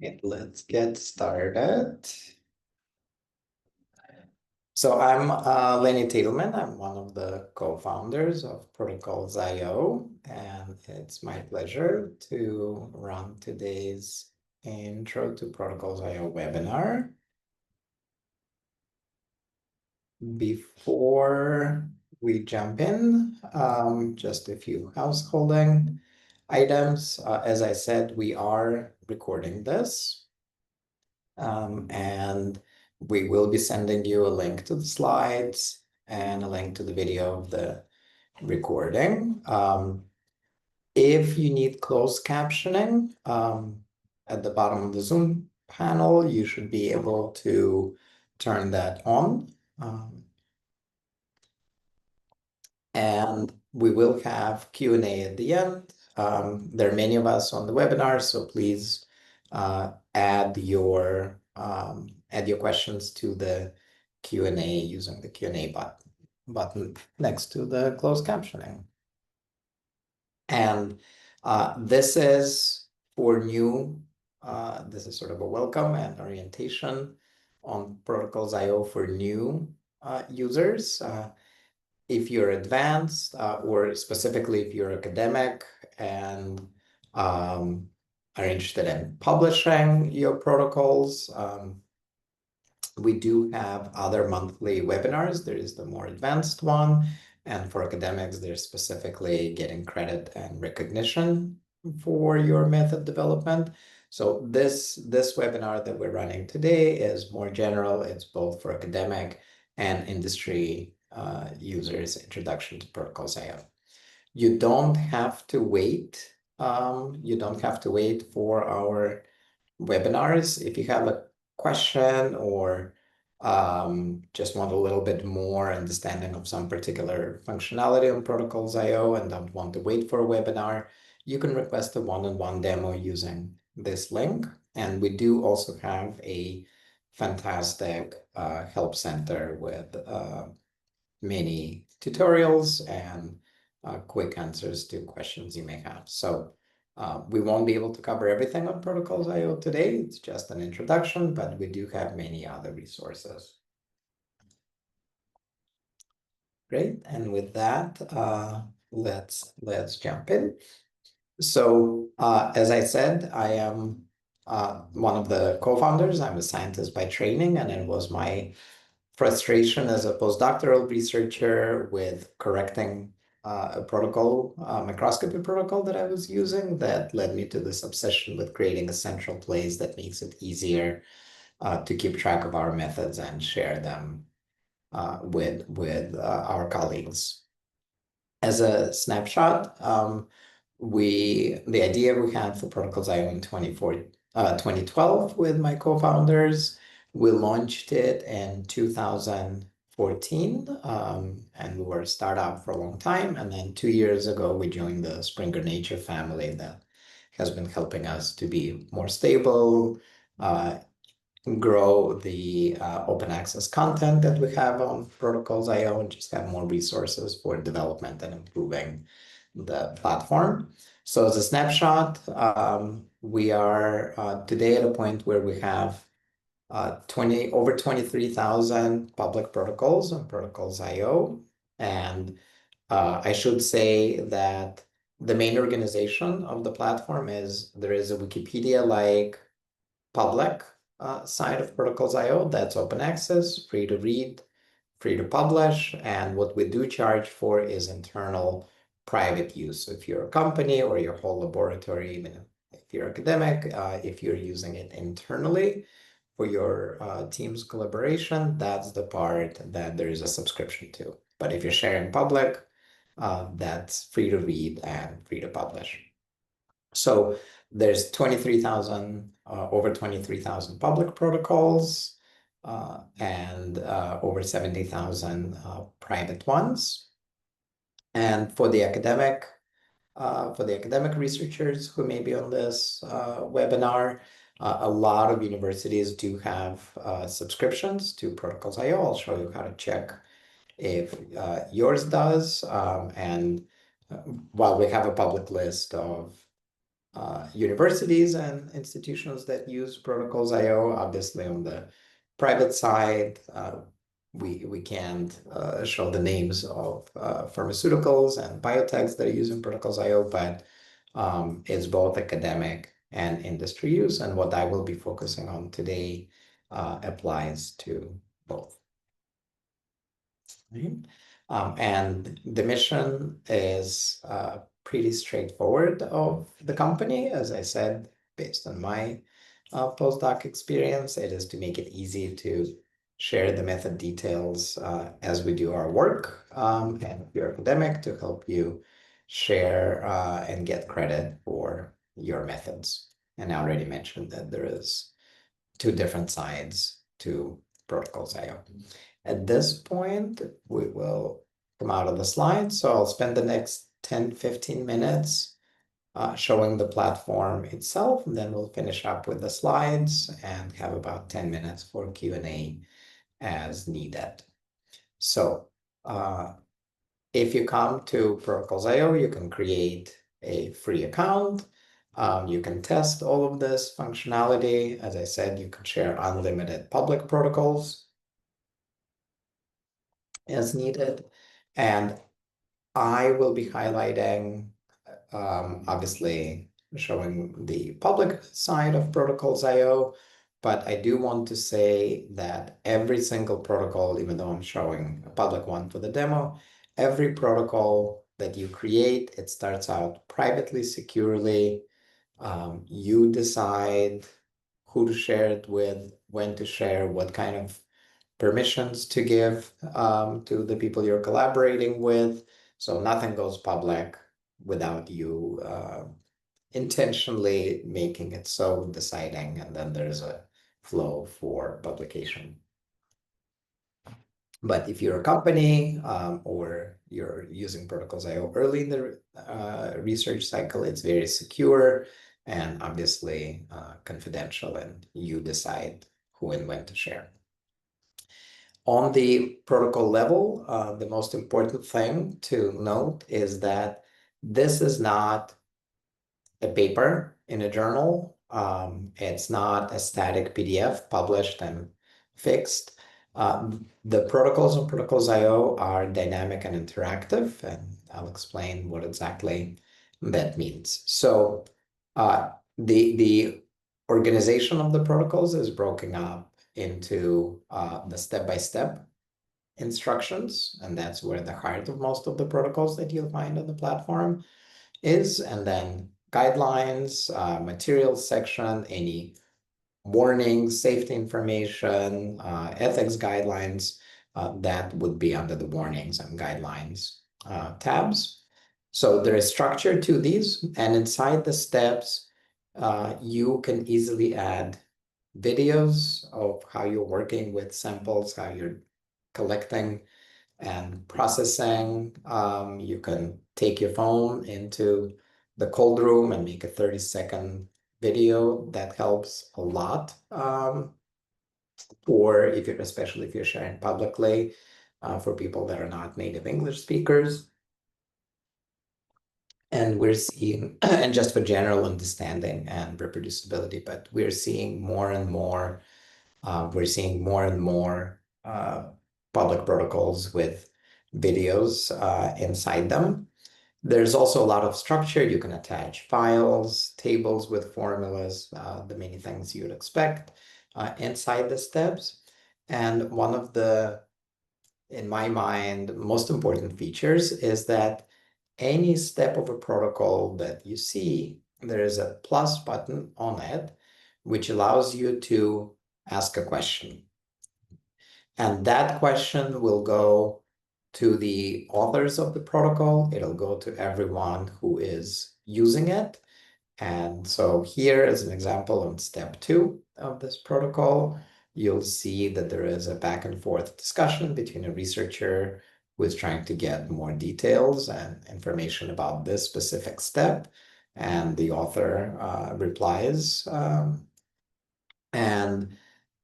Okay, let's get started. So I'm Lenny Teytelman. I'm one of the co-founders of Protocols.io, and it's my pleasure to run today's Intro to Protocols.io webinar. Before we jump in, just a few householding items. As I said, we are recording this. And we will be sending you a link to the slides and a link to the video of the recording. If you need closed captioning, at the bottom of the Zoom panel, you should be able to turn that on. And we will have Q&A at the end. There are many of us on the webinar, so please add your questions to the Q&A using the Q&A button next to the closed captioning. And this is for new, this is sort of a welcome and orientation on Protocols.io for new users. If you're advanced, or specifically if you're academic and are interested in publishing your protocols, we do have other monthly webinars. There is the more advanced one, and for academics, there's specifically getting credit and recognition for your method development. So this webinar that we're running today is more general. It's both for academic and industry users, Introduction to Protocols.io. You don't have to wait. You don't have to wait for our webinars. If you have a question or just want a little bit more understanding of some particular functionality on Protocols.io and don't want to wait for a webinar, you can request a one-on-one demo using this link. And we do also have a fantastic help center with many tutorials and quick answers to questions you may have. So we won't be able to cover everything on Protocols.io today. It's just an introduction, but we do have many other resources. Great, and with that, let's jump in. So as I said, I am one of the co-founders. I'm a scientist by training, and it was my frustration as a postdoctoral researcher with correcting a protocol, microscopy protocol that I was using that led me to this obsession with creating a central place that makes it easier to keep track of our methods and share them with our colleagues. As a snapshot, the idea we had for Protocols.io in 2012 with my co-founders. We launched it in 2014, and we were a startup for a long time. And then 2 years ago, we joined the Springer Nature family that has been helping us to be more stable, grow the open access content that we have on Protocols.io, and just have more resources for development and improving the platform. So as a snapshot, we are today at a point where we have over 23,000 public protocols on Protocols.io. And I should say that the main organization of the platform is there is a Wikipedia-like public side of Protocols.io that's open access, free to read, free to publish. And what we do charge for is internal private use. So if you're a company or your whole laboratory, even if you're academic, if you're using it internally for your team's collaboration, that's the part that there is a subscription to. But if you're sharing public, that's free to read and free to publish. So there's 23,000, over 23,000 public protocols, and over 70,000 private ones. And for the academic researchers who may be on this webinar, a lot of universities do have subscriptions to Protocols.io. I'll show you how to check if yours does. And while we have a public list of universities and institutions that use protocols IO. Obviously, on the private side, we can't show the names of pharmaceuticals and biotechs that are using protocols IO, but it's both academic and industry use. And what I will be focusing on today applies to both. Right? And the mission is pretty straightforward of the company. As I said, based on my postdoc experience, it is to make it easy to share the method details as we do our work, and if you're academic, to help you share and get credit for your methods. And I already mentioned that there is two different sides to protocols IO. At this point, we will come out of the slides. So I'll spend the next 10-15 minutes showing the platform itself, and then we'll finish up with the slides and have about 10 minutes for Q&A as needed. So if you come to Protocols.io, you can create a free account. You can test all of this functionality. As I said, you can share unlimited public protocols as needed. And I will be highlighting, obviously, showing the public side of Protocols IO, but I do want to say that every single protocol, even though I'm showing a public one for the demo, every protocol that you create, it starts out privately, securely. You decide who to share it with, when to share, what kind of permissions to give to the people you're collaborating with. So nothing goes public without you intentionally making it so, deciding, and then there's a flow for publication. But if you're a company or you're using Protocols IO early in the research cycle, it's very secure and obviously confidential, and you decide who and when to share. On the protocol level, the most important thing to note is that this is not a paper in a journal. It's not a static PDF published and fixed. The protocols on Protocols IO are dynamic and interactive, and I'll explain what exactly that means. So the organization of the protocols is broken up into the step-by-step instructions, and that's where the heart of most of the protocols that you'll find on the platform is, and then guidelines, materials section, any warnings, safety information, ethics guidelines, that would be under the warnings and guidelines tabs. So there is structure to these, and inside the steps, you can easily add videos of how you're working with samples, how you're collecting and processing. You can take your phone into the cold room and make a 30-second video. That helps a lot for especially if you're sharing publicly for people that are not native English speakers. And we're seeing, and just for general understanding and reproducibility, but we're seeing more and more public protocols with videos inside them. There's also a lot of structure. You can attach files, tables with formulas, the many things you'd expect inside the steps. And one of the, in my mind, most important features is that any step of a protocol that you see, there is a plus button on it, which allows you to ask a question. And that question will go to the authors of the protocol. It'll go to everyone who is using it. And so here is an example on step 2 of this protocol. You'll see that there is a back and forth discussion between a researcher who is trying to get more details and information about this specific step, and the author replies. And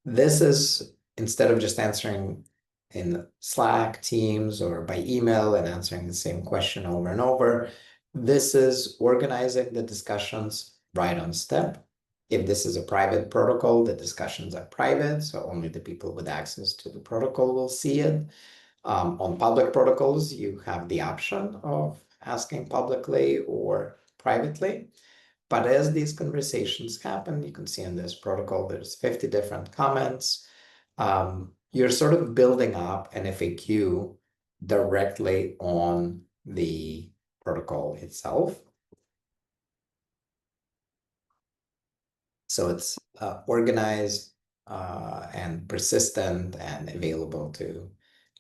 this is, instead of just answering in Slack, Teams, or by email and answering the same question over and over, this is organizing the discussions write on step. If this is a private protocol, the discussions are private, so only the people with access to the protocol will see it. On public protocols, you have the option of asking publicly or privately. But as these conversations happen, you can see in this protocol, there's 50 different comments. You're sort of building up an FAQ directly on the protocol itself. So it's organized and persistent and available to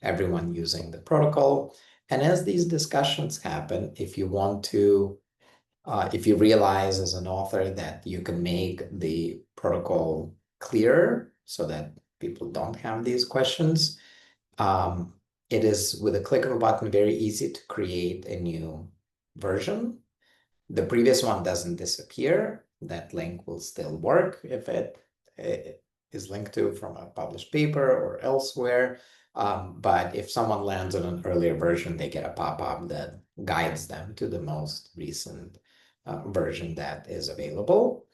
everyone using the protocol. And as these discussions happen, if you want to, if you realize as an author that you can make the protocol clearer so that people don't have these questions, it is with a click of a button very easy to create a new version. The previous one doesn't disappear. That link will still work if it is linked to from a published paper or elsewhere. But if someone lands on an earlier version, they get a pop-up that guides them to the most recent version that is available.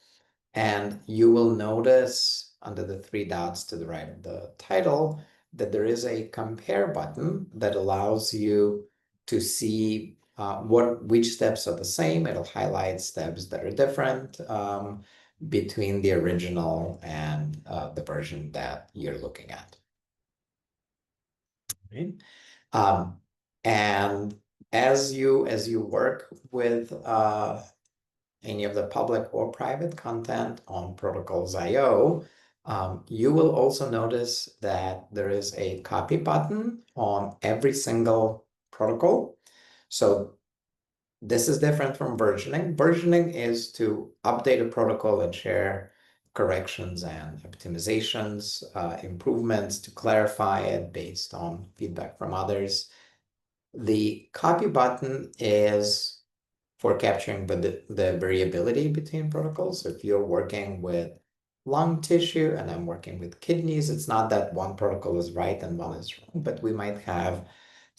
And you will notice under the three dots to the right of the title that there is a compare button that allows you to see which steps are the same. It'll highlight steps that are different between the original and the version that you're looking at. Right? And as you work with any of the public or private content on protocols.io, you will also notice that there is a copy button on every single protocol. So this is different from versioning. Versioning is to update a protocol and share corrections and optimizations, improvements to clarify it based on feedback from others. The copy button is for capturing the variability between protocols. So if you're working with lung tissue and I'm working with kidneys, it's not that one protocol is right and one is wrong, but we might have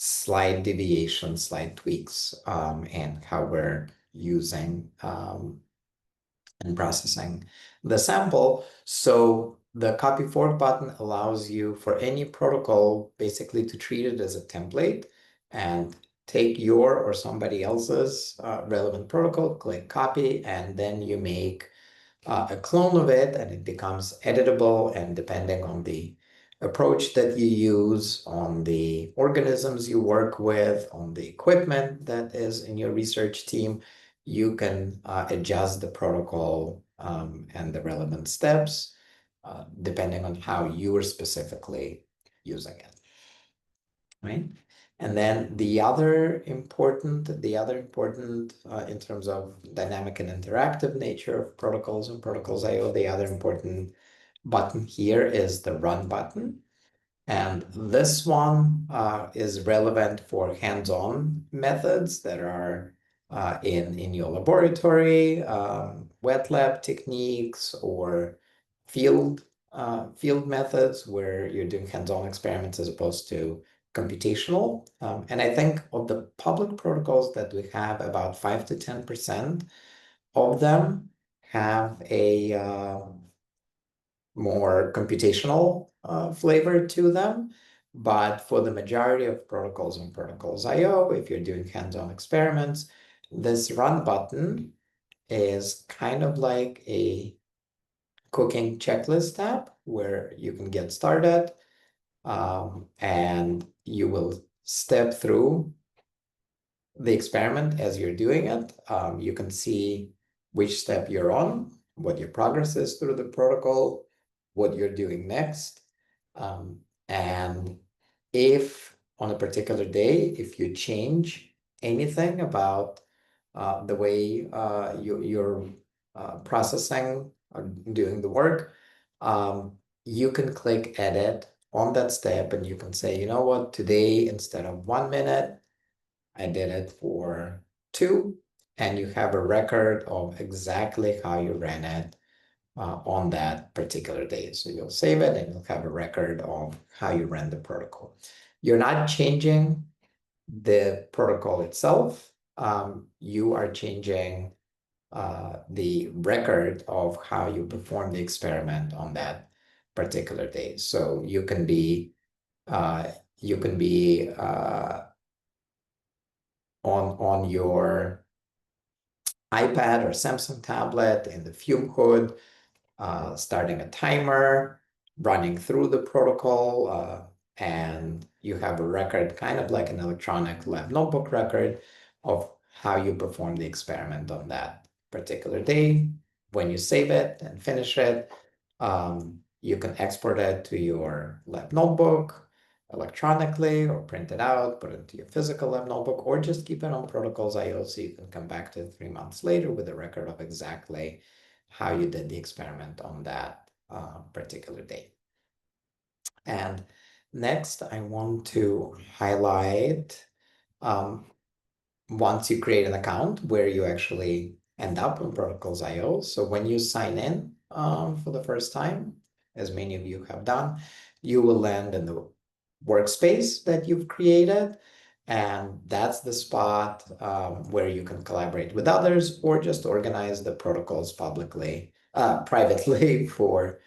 slight deviations, slight tweaks in how we're using and processing the sample. So the copy forward button allows you for any protocol basically to treat it as a template and take your or somebody else's relevant protocol, click copy, and then you make a clone of it and it becomes editable. And depending on the approach that you use, on the organisms you work with, on the equipment that is in your research team, you can adjust the protocol and the relevant steps depending on how you are specifically using it, right? And then the other important in terms of dynamic and interactive nature of protocols and protocols.io, the other important button here is the run button. And this one is relevant for hands-on methods that are in your laboratory, wet lab techniques, or field methods where you're doing hands-on experiments as opposed to computational. And I think of the public protocols that we have, about 5 to 10% of them have a more computational flavor to them. But for the majority of protocols and protocols.io, if you're doing hands-on experiments, this run button is kind of like a cooking checklist tab where you can get started and you will step through the experiment as you're doing it. You can see which step you're on, what your progress is through the protocol, what you're doing next. And if on a particular day, if you change anything about the way you're processing or doing the work, you can click edit on that step and you can say, you know what, today instead of 1 minute, I did it for 2, and you have a record of exactly how you ran it on that particular day. So you'll save it and you'll have a record of how you ran the protocol. You're not changing the protocol itself. You are changing the record of how you perform the experiment on that particular day. So uh, you can be on your iPad or Samsung tablet in the Fume hood, starting a timer, running through the protocol, and you have a record, kind of like an electronic lab notebook record of how you perform the experiment on that particular day. When you save it and finish it, you can export it to your lab notebook electronically or print it out, put it into your physical lab notebook, or just keep it on Protocols.io so you can come back to it 3 months later with a record of exactly how you did the experiment on that particular day. And next, I want to highlight once you create an account where you actually end up on Protocols.io. So when you sign in for the first time, as many of you have done, you will land in the workspace that you've created. And that's the spot where you can collaborate with others or just organize the protocols privately for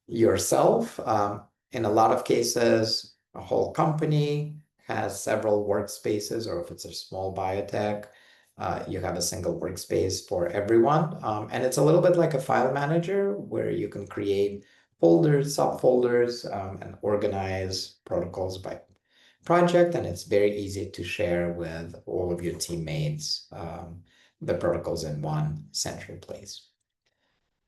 yourself. In a lot of cases, a whole company has several workspaces, or if it's a small biotech, you have a single workspace for everyone. And it's a little bit like a file manager where you can create folders, subfolders, and organize protocols by project. And it's very easy to share with all of your teammates the protocols in one central place.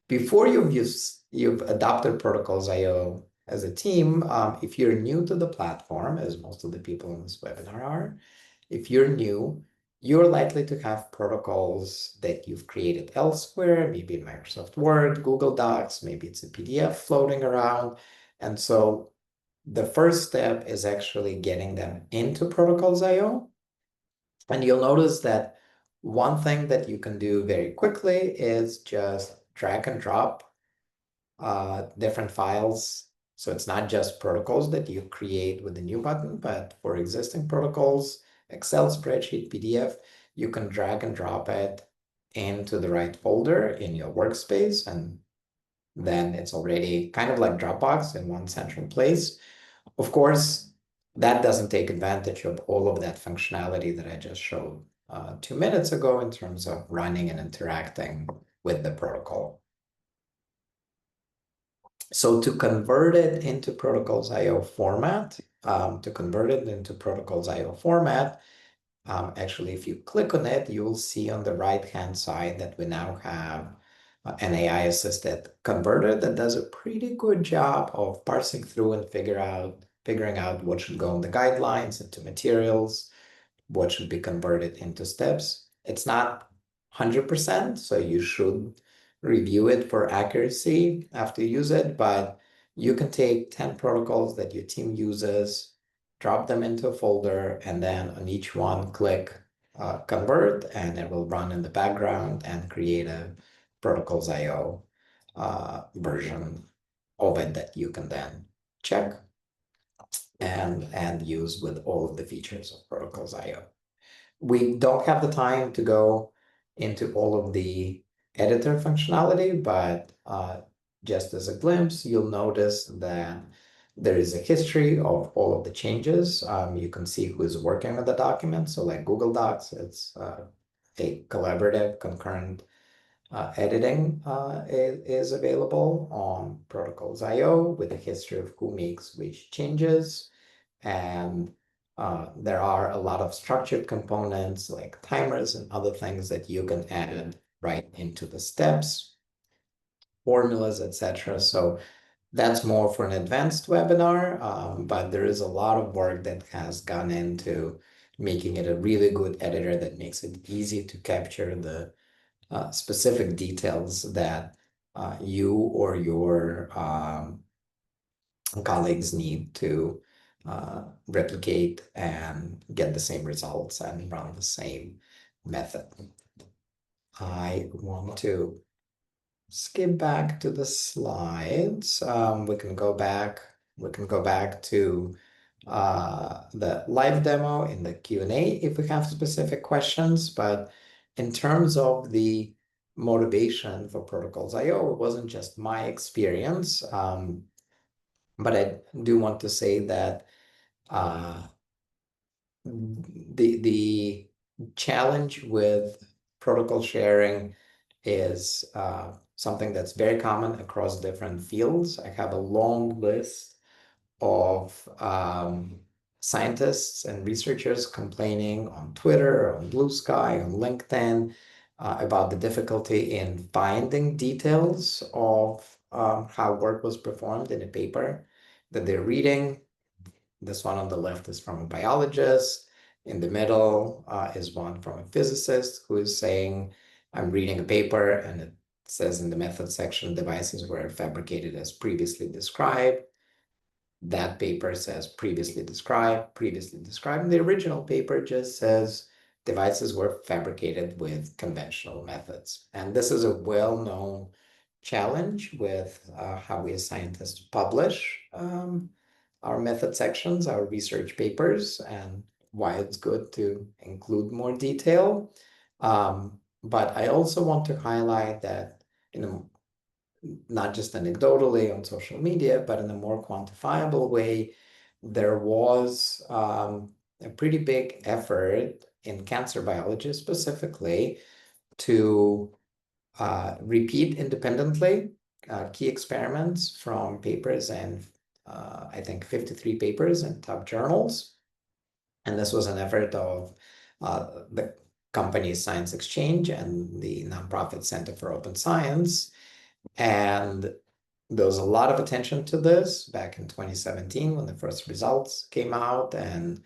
Before you've adopted Protocols.io as a team, if you're new to the platform, as most of the people in this webinar are, if you're new, you're likely to have protocols that you've created elsewhere, maybe in Microsoft Word, Google Docs, maybe it's a PDF floating around. And so the first step is actually getting them into Protocols.io. And you'll notice that one thing that you can do very quickly is just drag and drop different files. So it's not just protocols that you create with the new button, but for existing protocols, Excel spreadsheet, PDF, you can drag and drop it into the right folder in your workspace. And then it's already kind of like Dropbox in one central place. Of course, that doesn't take advantage of all of that functionality that I just showed 2 minutes ago in terms of running and interacting with the protocol. So to convert it into Protocols.io format, actually, if you click on it, you will see on the right-hand side that we now have an AI-assisted converter that does a pretty good job of parsing through and figuring out what should go in the guidelines, into materials, what should be converted into steps. It's not 100%, so you should review it for accuracy after you use it, but you can take 10 protocols that your team uses, drop them into a folder, and then on each one click convert, and it will run in the background and create a Protocols.io version of it that you can then check and use with all of the features of Protocols.io. We don't have the time to go into all of the editor functionality, but just as a glimpse, you'll notice that there is a history of all of the changes. You can see who's working on the document. So like Google Docs, it's a collaborative concurrent editing is available on Protocols.io with a history of who makes which changes. And there are a lot of structured components like timers and other things that you can add right into the steps, formulas, etc. So that's more for an advanced webinar, but there is a lot of work that has gone into making it a really good editor that makes it easy to capture the specific details that you or your colleagues need to replicate and get the same results and run the same method. I want to skip back to the slides. We can go back. We can go back to the live demo in the Q&A if we have specific questions. But in terms of the motivation for Protocols IO. It wasn't just my experience, but I do want to say that the challenge with protocol sharing is something that's very common across different fields. I have a long list of scientists and researchers complaining on Twitter, on Blue Sky, on LinkedIn about the difficulty in finding details of how work was performed in a paper that they're reading. This one on the left is from a biologist. In the middle is one from a physicist who is saying, I'm reading a paper and it says in the method section, devices were fabricated as previously described. That paper says previously described, previously described. And the original paper just says devices were fabricated with conventional methods. And this is a well-known challenge with how we as scientists publish our method sections, our research papers, and why it's good to include more detail. But I also want to highlight that, not just anecdotally on social media, but in a more quantifiable way, there was a pretty big effort in cancer biology specifically to repeat independently key experiments from papers and I think 53 papers in top journals. And this was an effort of the company's Science Exchange and the nonprofit Center for Open Science. And there was a lot of attention to this back in 2017 when the first results came out, and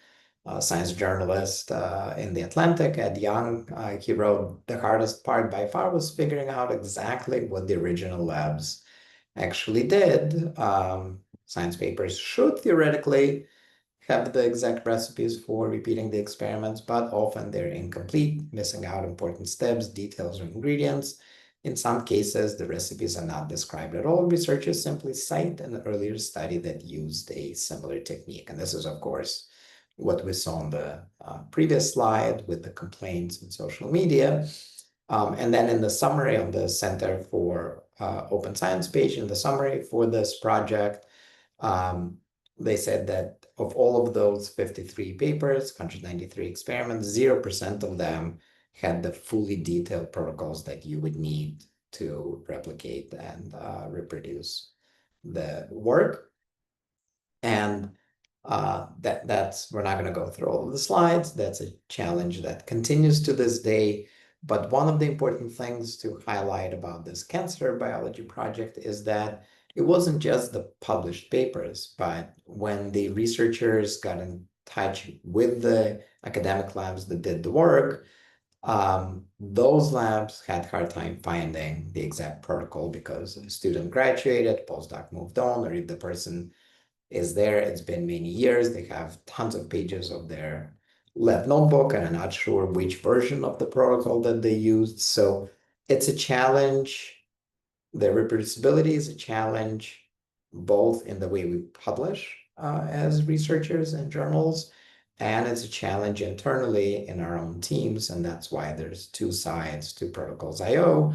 a science journalist in The Atlantic, Ed Young, he wrote, the hardest part by far was figuring out exactly what the original labs actually did. Science papers should theoretically have the exact recipes for repeating the experiments, but often they're incomplete, missing out important steps, details, or ingredients. In some cases, the recipes are not described at all. Researchers simply cite an earlier study that used a similar technique. And this is, of course, what we saw on the previous slide with the complaints in social media. And then in the summary on the Center for Open Science page, in the summary for this project, they said that of all of those 53 papers, 193 experiments, 0% of them had the fully detailed protocols that you would need to replicate and reproduce the work. And that's, we're not going to go through all of the slides. That's a challenge that continues to this day. But one of the important things to highlight about this cancer biology project is that it wasn't just the published papers, but when the researchers got in touch with the academic labs that did the work, those labs had a hard time finding the exact protocol because a student graduated, postdoc moved on, or if the person is there, it's been many years, they have tons of pages of their lab notebook and I'm not sure which version of the protocol that they used. So it's a challenge. The reproducibility is a challenge, both in the way we publish as researchers in journals, and it's a challenge internally in our own teams. And that's why there's two sides to Protocols IO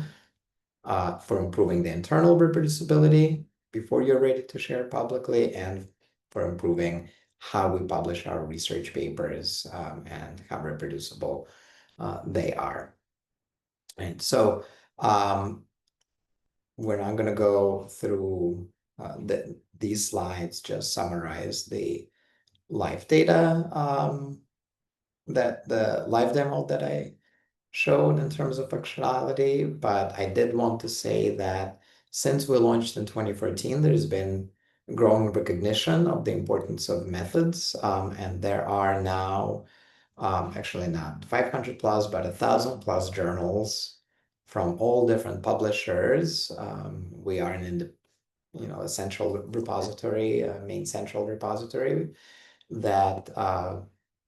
for improving the internal reproducibility before you're ready to share publicly, and for improving how we publish our research papers and how reproducible they are. And so we're not going to go through these slides, just summarize the live data that the live demo that I showed in terms of functionality, but I did want to say that since we launched in 2014, there's been growing recognition of the importance of methods, and there are now actually not 500 plus, but 1,000 plus journals from all different publishers. We are a central repository, a main central repository that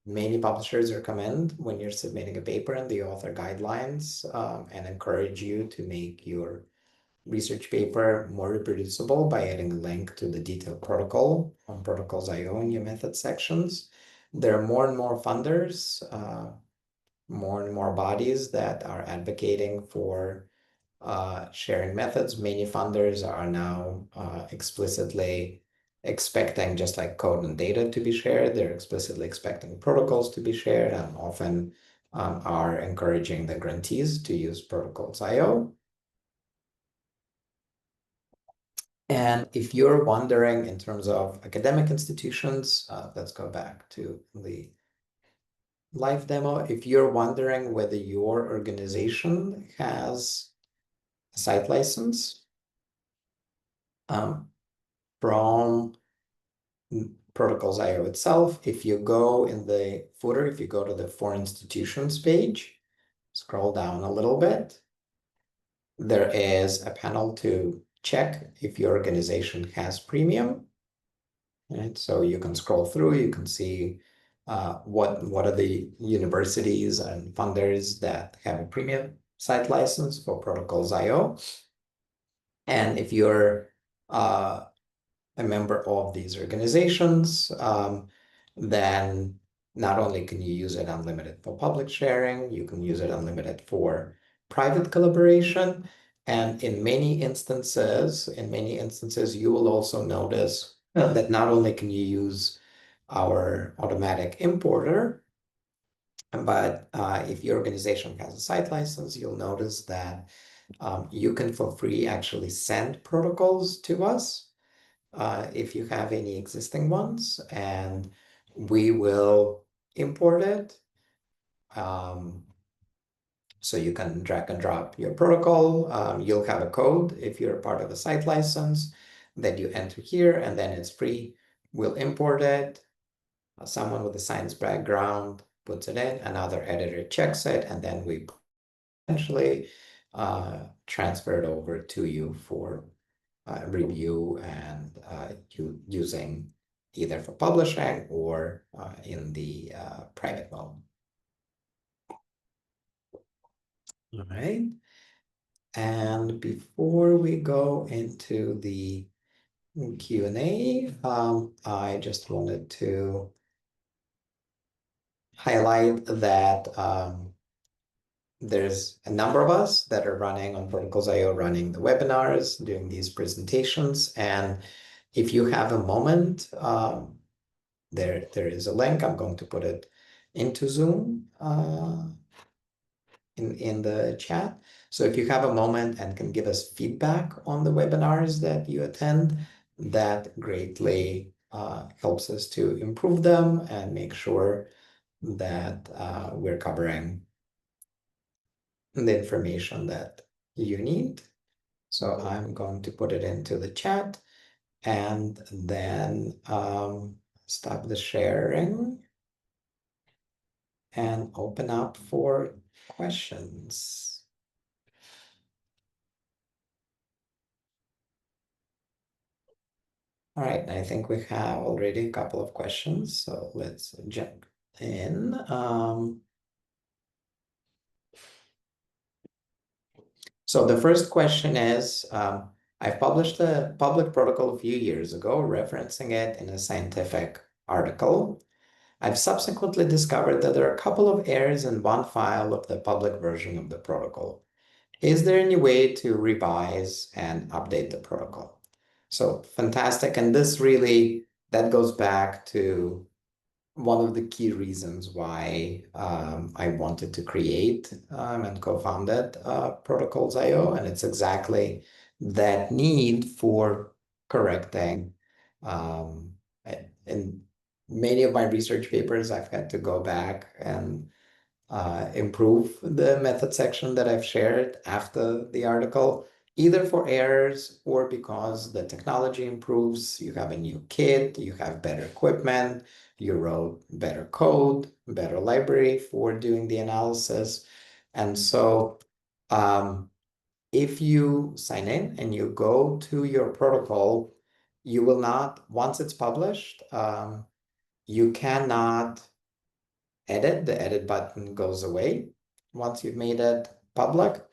many publishers recommend when you're submitting a paper in the author guidelines and encourage you to make your research paper more reproducible by adding a link to the detailed protocol on Protocols IO in your method sections. There are more and more funders, more and more bodies that are advocating for sharing methods. Many funders are now explicitly expecting, just like code and data to be shared, they're explicitly expecting protocols to be shared, and often are encouraging the grantees to use protocols IO. And if you're wondering in terms of academic institutions, let's go back to the live demo. If you're wondering whether your organization has a site license from Protocols IO itself, if you go in the footer, if you go to the For Institutions page, scroll down a little bit, there is a panel to check if your organization has premium. Right? So you can scroll through, you can see what are the universities and funders that have a premium site license for Protocols IO. And if you're a member of these organizations, then not only can you use it unlimited for public sharing, you can use it unlimited for private collaboration. And in many instances, you will also notice that not only can you use our automatic importer, but if your organization has a site license, you'll notice that you can for free actually send protocols to us if you have any existing ones, and we will import it. So you can drag and drop your protocol. You'll have a code if you're part of a site license that you enter here, and then it's free. We'll import it. Someone with a science background puts it in, another editor checks it, and then we eventually transfer it over to you for review and using either for publishing or in the private mode. All right. And before we go into the Q&A, I just wanted to highlight that there's a number of us that are running on Protocols IO, running the webinars, doing these presentations. And if you have a moment, there is a link. I'm going to put it into Zoom in the chat. So if you have a moment and can give us feedback on the webinars that you attend, that greatly helps us to improve them and make sure that we're covering the information that you need. So I'm going to put it into the chat and then stop the sharing and open up for questions. All right, I think we have already a couple of questions, so let's jump in. So the first question is, I published a public protocol a few years ago, referencing it in a scientific article. I've subsequently discovered that there are a couple of errors in one file of the public version of the protocol. Is there any way to revise and update the protocol? So fantastic. And this really, that goes back to one of the key reasons why I wanted to create and co-founded Protocols IO, and it's exactly that need for correcting. In many of my research papers, I've had to go back and improve the method section that I've shared after the article, either for errors or because the technology improves, you have a new kit, you have better equipment, you wrote better code, better library for doing the analysis. And so if you sign in and you go to your protocol, you will not, once it's published, you cannot edit. The edit button goes away once you've made it public,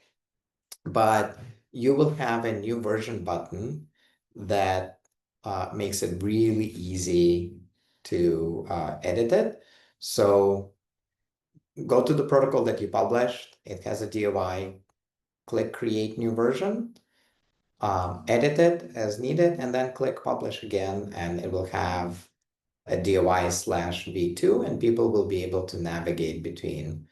but you will have a new version button that makes it really easy to edit it. So go to the protocol that you published. It has a DOI. click Create New Version, edit it as needed, and then click Publish again, and it will have a DOI/V2, and people will be able to navigate between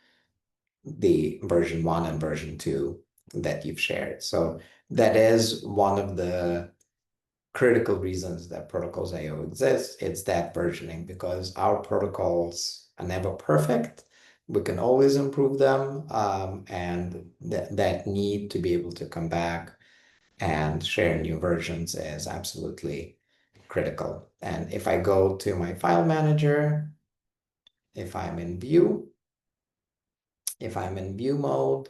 the version 1 and version 2 that you've shared. So that is one of the critical reasons that Protocols IO exists. It's that versioning, because our protocols are never perfect. We can always improve them, and that need to be able to come back and share new versions is absolutely critical. And if I go to my file manager, if I'm in view mode,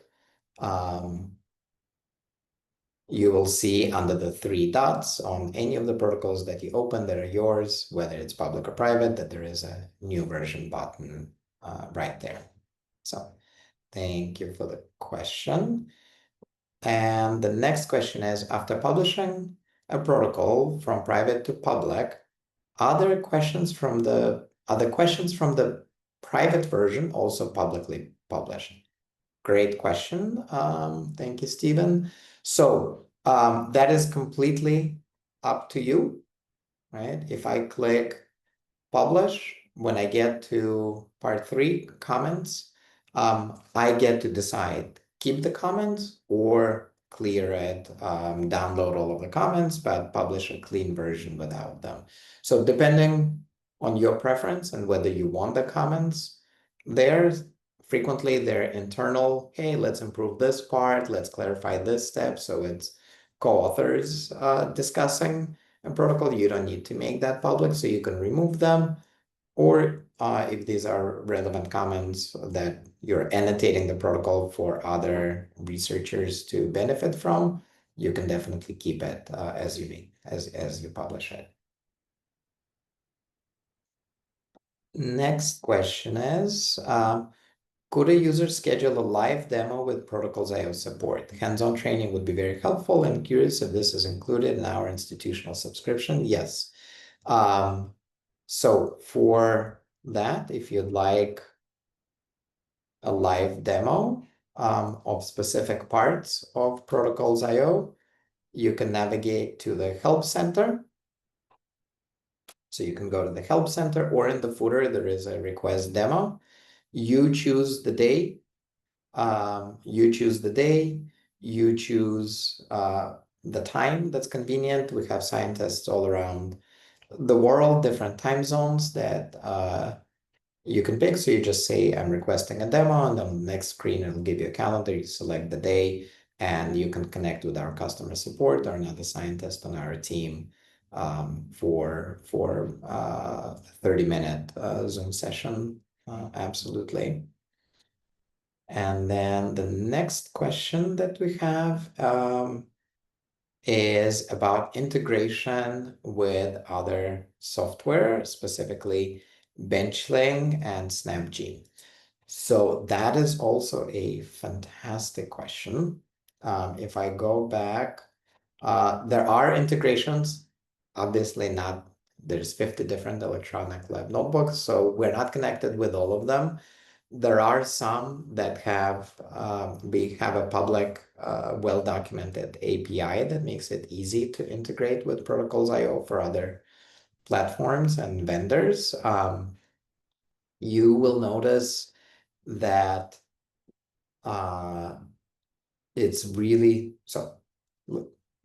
you will see under the three dots on any of the protocols that you open that are yours, whether it's public or private, that there is a new version button right there. So thank you for the question. And the next question is, after publishing a protocol from private to public, are there questions from the private version also publicly published? Great question. Thank you, Stephen. So that is completely up to you, right? If I click publish, when I get to part 3, comments, I get to decide, keep the comments or clear it, download all of the comments, but publish a clean version without them. So depending on your preference and whether you want the comments there, frequently they're internal, hey, let's improve this part, let's clarify this step. So it's co-authors discussing a protocol. You don't need to make that public, so you can remove them. Or if these are relevant comments that you're annotating the protocol for other researchers to benefit from, you can definitely keep it as you publish it. Next question is, could a user schedule a live demo with Protocols IO support? Hands-on training would be very helpful, and curious if this is included in our institutional subscription. Yes. So for that, if you'd like a live demo of specific parts of Protocols IO, you can navigate to the Help Center. So you can go to the Help Center, or in the footer, there is a request demo. You choose the day. You choose the time that's convenient. We have scientists all around the world, different time zones that you can pick. So you just say, I'm requesting a demo, and on the next screen, it'll give you a calendar. You select the day, and you can connect with our customer support or another scientist on our team for a 30-minute Zoom session. Absolutely. And then the next question that we have is about integration with other software, specifically Benchling and Snapgene. So that is also a fantastic question. If I go back, there are integrations, obviously not, there's 50 different electronic lab notebooks, so we're not connected with all of them. There are some that we have a public, well-documented API that makes it easy to integrate with Protocols IO for other platforms and vendors. You will notice that it's really, so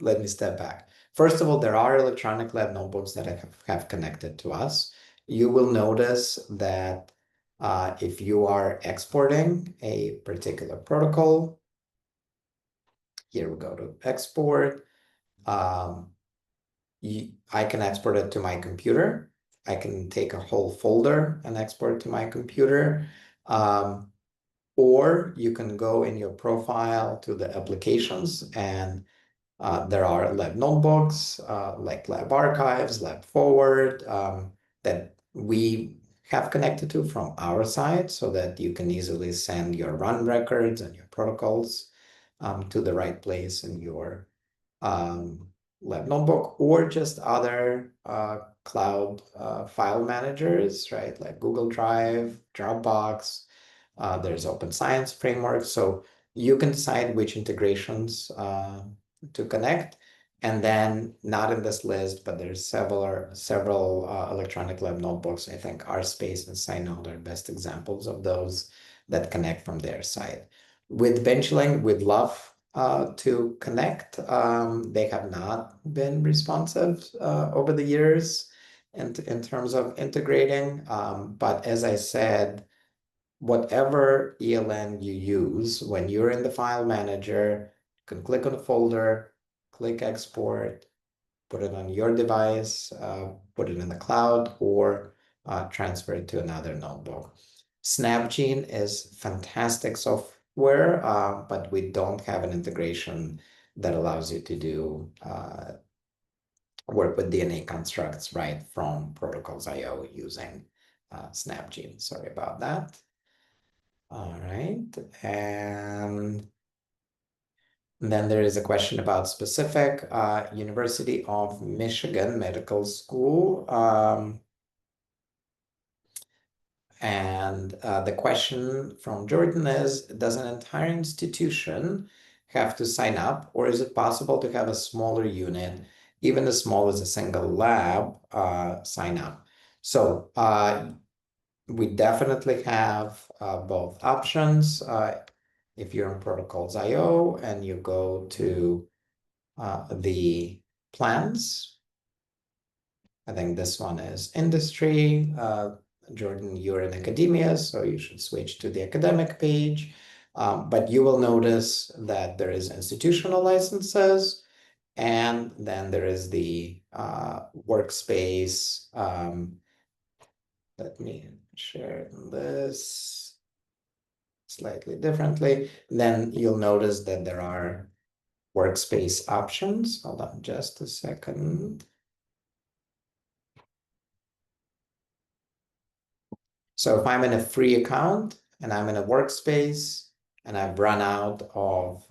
let me step back. First of all, there are electronic lab notebooks that have connected to us. You will notice that if you are exporting a particular protocol, here we go to export. I can export it to my computer. I can take a whole folder and export it to my computer. Or you can go in your profile to the applications, and there are lab notebooks like Lab Archives, Lab Forward, that we have connected to from our side, so that you can easily send your run records and your protocols to the right place in your lab notebook, or just other cloud file managers, right? Like Google Drive, Dropbox. There's Open Science Framework. So You can decide which integrations to connect. And then not in this list, but there's several electronic lab notebooks. I think RSpace and Synode are best examples of those that connect from their side. With Benchling, we'd love to connect. They have not been responsive over the years in terms of integrating. But as I said, whatever ELN you use, when you're in the file manager, you can click on a folder, click export, put it on your device, put it in the cloud, or transfer it to another notebook. Snapgene is fantastic software, but we don't have an integration that allows you to do work with DNA constructs right from protocols.io using Snapgene. Sorry about that. All right, and then there is a question about specific University of Michigan Medical School. And the question from Jordan is, does an entire institution have to sign up, or is it possible to have a smaller unit, even as small as a single lab, sign up? So we definitely have both options. If you're in protocols.io and you go to the plans, I think this one is industry. Jordan, you're in academia, so you should switch to the academic page. But you will notice that there is institutional licenses, and then there is the workspace. Let me share this slightly differently. Then you'll notice that there are workspace options. Hold on just a second. So if I'm in a free account and I'm in a workspace and I've run out of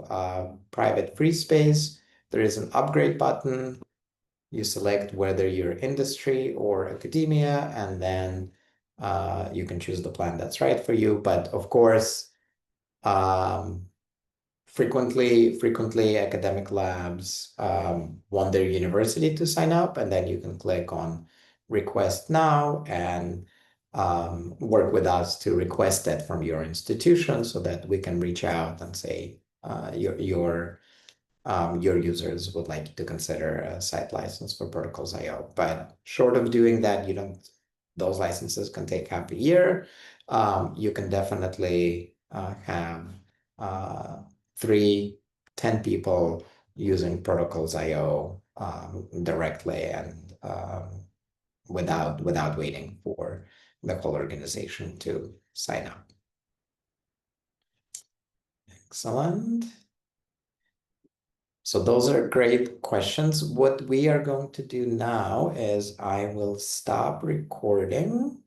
private free space, there is an upgrade button. You select whether you're industry or academia, and then you can choose the plan that's right for you. But of course, frequently academic labs want their university to sign up, and then you can click on request now and work with us to request that from your institution so that we can reach out and say your users would like to consider a site license for protocols.io. But short of doing that, those licenses can take half a year. You can definitely have 10 people using protocols.io directly and without waiting for the whole organization to sign up. Excellent. So those are great questions. What we are going to do now is I will stop recording.